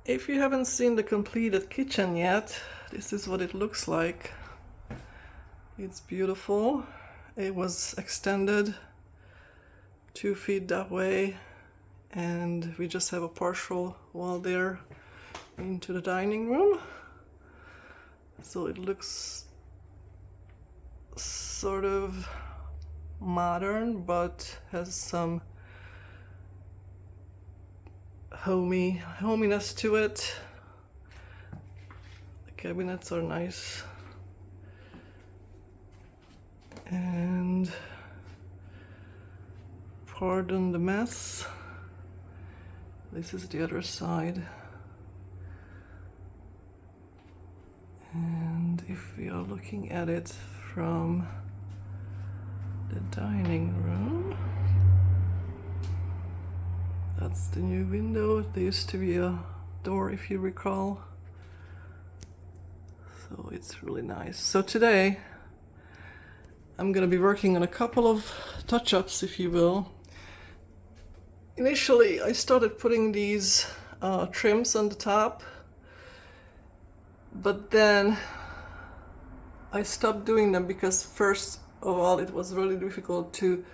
If you haven't seen the completed kitchen yet, this is what it looks like. It's beautiful. It was extended 2 feet that way, and we just have a partial wall there into the dining room. So it looks sort of modern, but has some hominess to it. The cabinets are nice, and pardon the mess. This is the other side, and if we are looking at it from the dining room, that's the new window. There used to be a door, if you recall. So it's really nice. So today I'm gonna be working on a couple of touch-ups, if you will. Initially, I started putting these trims on the top, but then I stopped doing them because first of all, it was really difficult to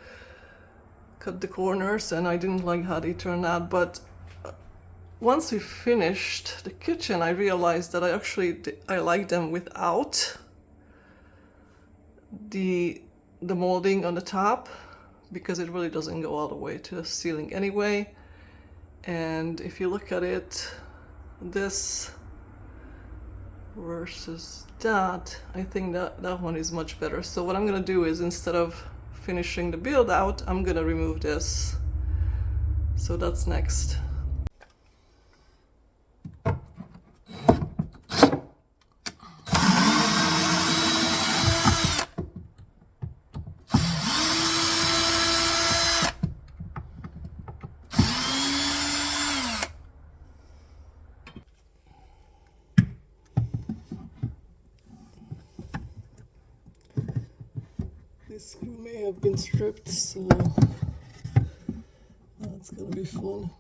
cut the corners and I didn't like how they turned out. But once we finished the kitchen, I realized that I like them without the molding on the top, because it really doesn't go all the way to the ceiling anyway. And if you look at it, this versus that, I think that one is much better. So what I'm gonna do is, instead of finishing the build out, I'm gonna remove this. So that's next. This screw may have been stripped, so that's gonna be fun.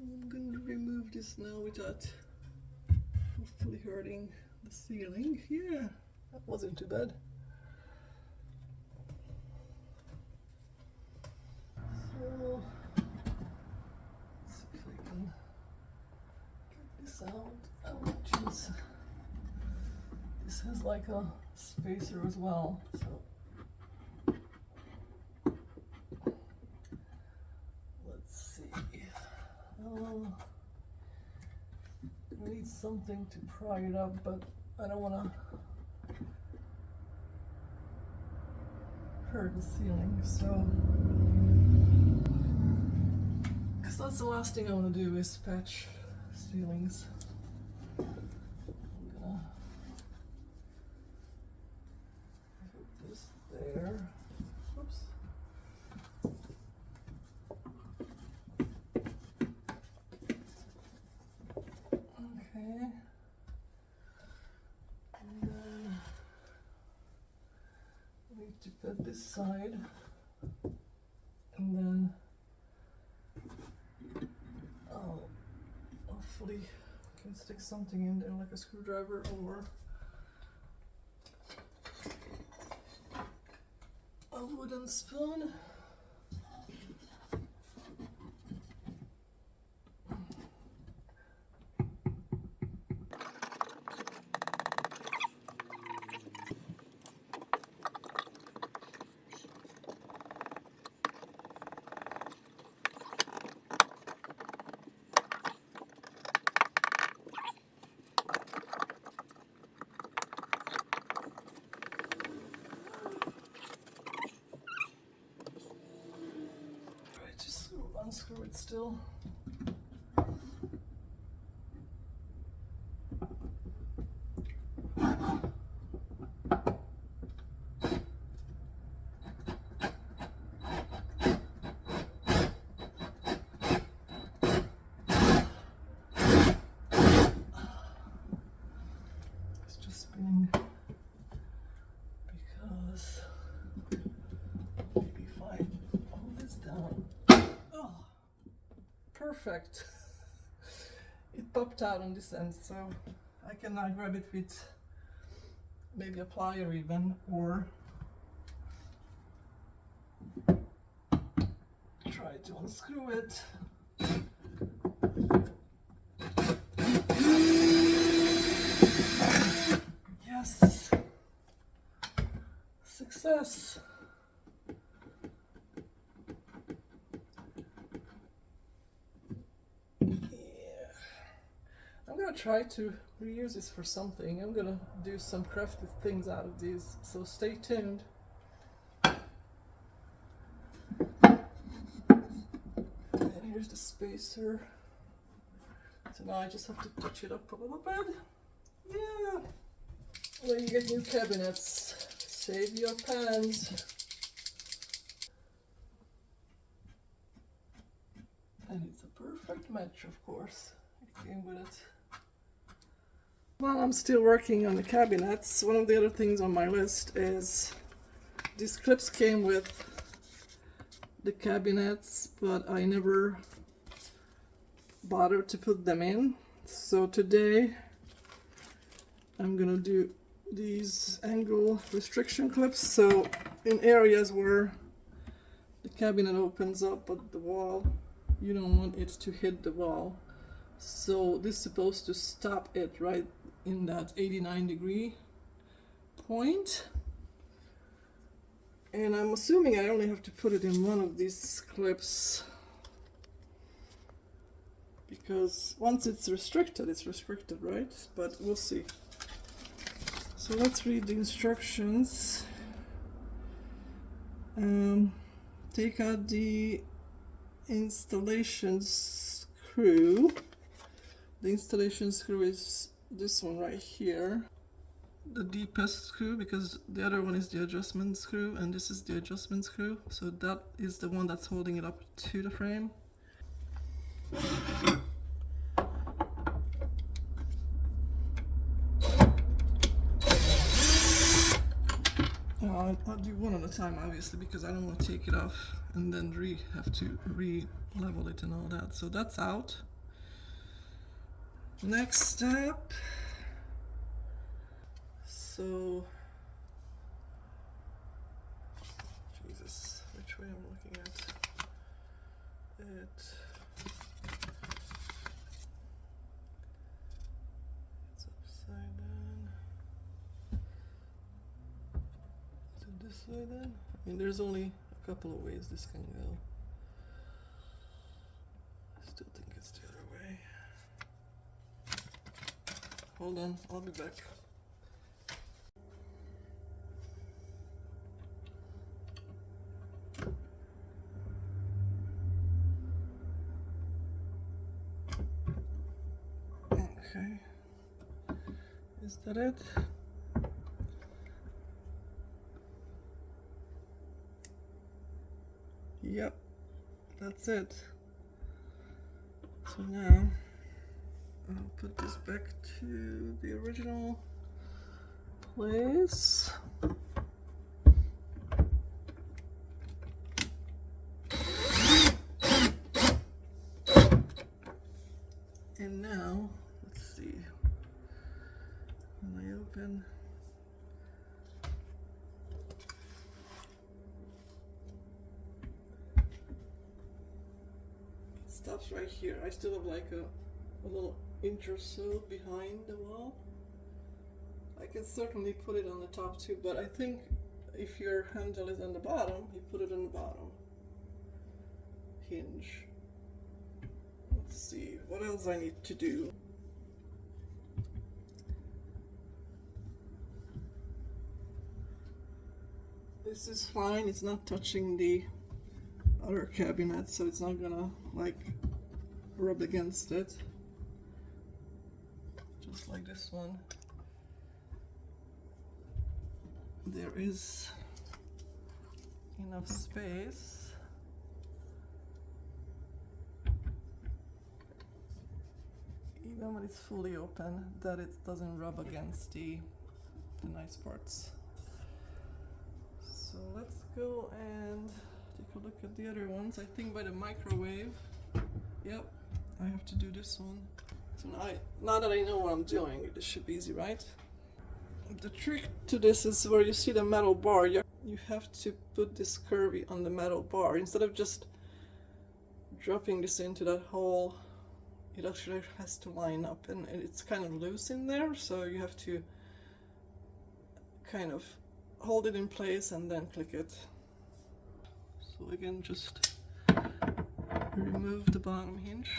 I'm going to remove this now without hopefully hurting the ceiling. Yeah, that wasn't too bad. So, let's see if I can get this out. Oh, jeez. This has like a spacer as well, so. I need something to pry it up, but I don't want to hurt the ceiling, so, because that's the last thing I want to do is patch ceilings. I'm gonna put this there. Oops. Okay, and then I need to put this side, and then I'll hopefully can stick something in there like a screwdriver or a wooden spoon. Unscrew it still. Okay. spinning because maybe if I hold this down. Oh, perfect. It popped out on this end, so I can now grab it with maybe a plier even, or try to unscrew it. Yes! Success! Yeah. I'm gonna try to reuse this for something. I'm gonna do some crafted things out of these, so stay tuned. And here's the spacer. So now I just have to touch it up a little bit. Yeah! When you get new cabinets, save your pans. And it's a perfect match, of course. It came with it. While I'm still working on the cabinets, one of the other things on my list is these clips came with the cabinets, but I never bothered to put them in. So today I'm gonna do these angle restriction clips, so in areas where the cabinet opens up at the wall, you don't want it to hit the wall. So this is supposed to stop it right in that 89-degree point. And I'm assuming I only have to put it in one of these clips, because once it's restricted, right? But we'll see. So let's read the instructions. Take out the installation screw. The installation screw is this one right here. The deepest screw, because the other one is the adjustment screw and this is the adjustment screw. So that is the one that's holding it up to the frame. I'll do one at a time, obviously, because I don't want to take it off and then have to re-level it and all that. So that's out. Next step. So, Jesus, which way I'm looking at it? It's upside down. Is it this way then? I mean, there's only a couple of ways this can go. I still think it's the other way. Hold on, I'll be back. Okay, is that it? Yep, that's it. So now I'll put this back to the original place. And now, let's see, when I open, it stops right here. I still have like a little inch or so behind the wall. I can certainly put it on the top too, but I think if your handle is on the bottom, you put it on the bottom hinge. Let's see, what else I need to do. This is fine, it's not touching the other cabinet, so it's not gonna like rub against it. Just like this one. There is enough space. Even when it's fully open, that it doesn't rub against the the nice parts. So let's go and take a look at the other ones. I think by the microwave. Yep, I have to do this one. So now that I know what I'm doing, this should be easy, right? The trick to this is where you see the metal bar, you have to put this curvy on the metal bar. Instead of just dropping this into that hole, it actually has to line up, and it's kind of loose in there, so you have to kind of hold it in place and then click it. So again, just remove the bottom hinge.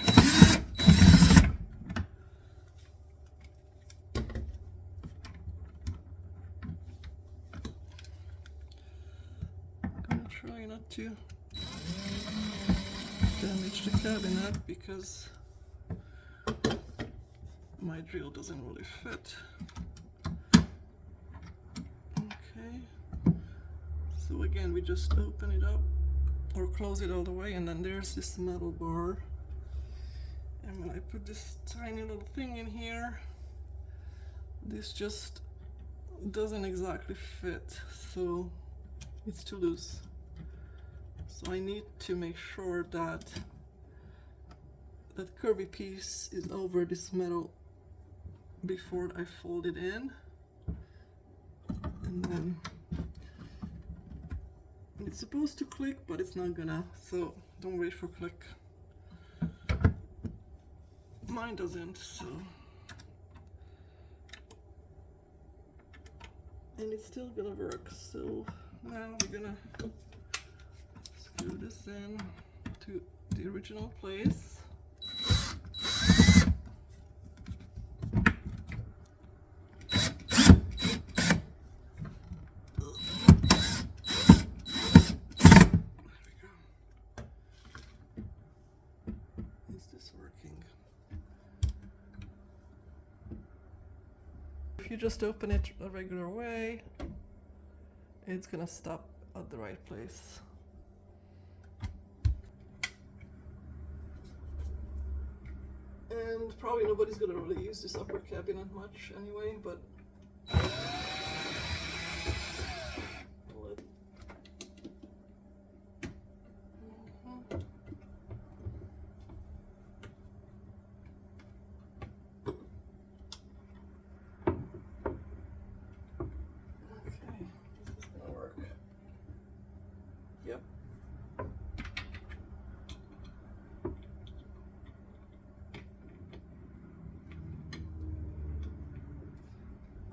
I'm gonna try not to damage the cabinet because my drill doesn't really fit. Okay, so again, we just open it up or close it all the way, and then there's this metal bar, and when I put this tiny little thing in here, this just doesn't exactly fit, so it's too loose. So I need to make sure that that curvy piece is over this metal before I fold it in, and then it's supposed to click, but it's not gonna, so don't wait for click. Mine doesn't, so. And it's still gonna work, so now we're gonna screw this in to the original place. If you just open it a regular way, it's gonna stop at the right place. And probably nobody's gonna really use this upper cabinet much anyway, but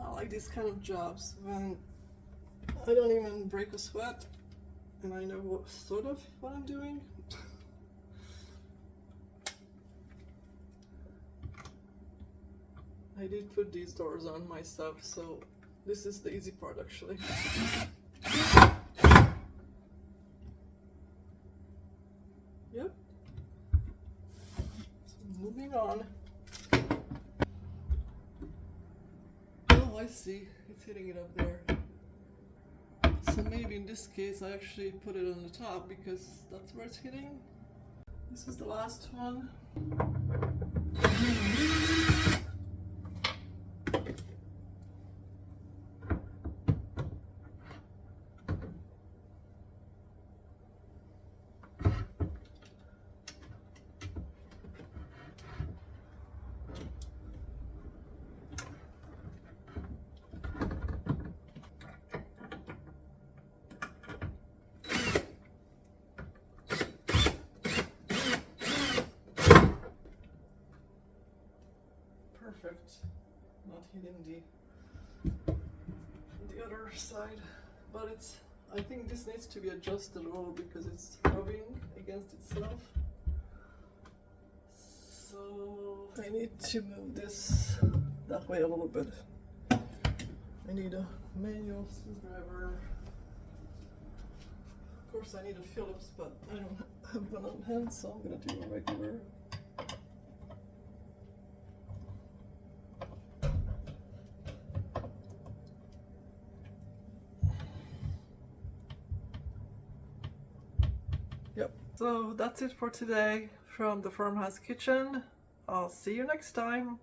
I like these kind of jobs when I don't even break a sweat and I know what I'm doing. I did put these doors on myself, so this is the easy part actually. Yep. So moving on. Oh, I see. It's hitting it up there. So maybe in this case I actually put it on the top because that's where it's hitting. This is the last one. Perfect. Not hitting the other side, but I think this needs to be adjusted a little because it's rubbing against itself. So I need to move this that way a little bit. I need a manual screwdriver. Of course I need a Phillips, but I don't have one on hand, so I'm gonna do a regular. Yep. So that's it for today from the farmhouse kitchen. I'll see you next time.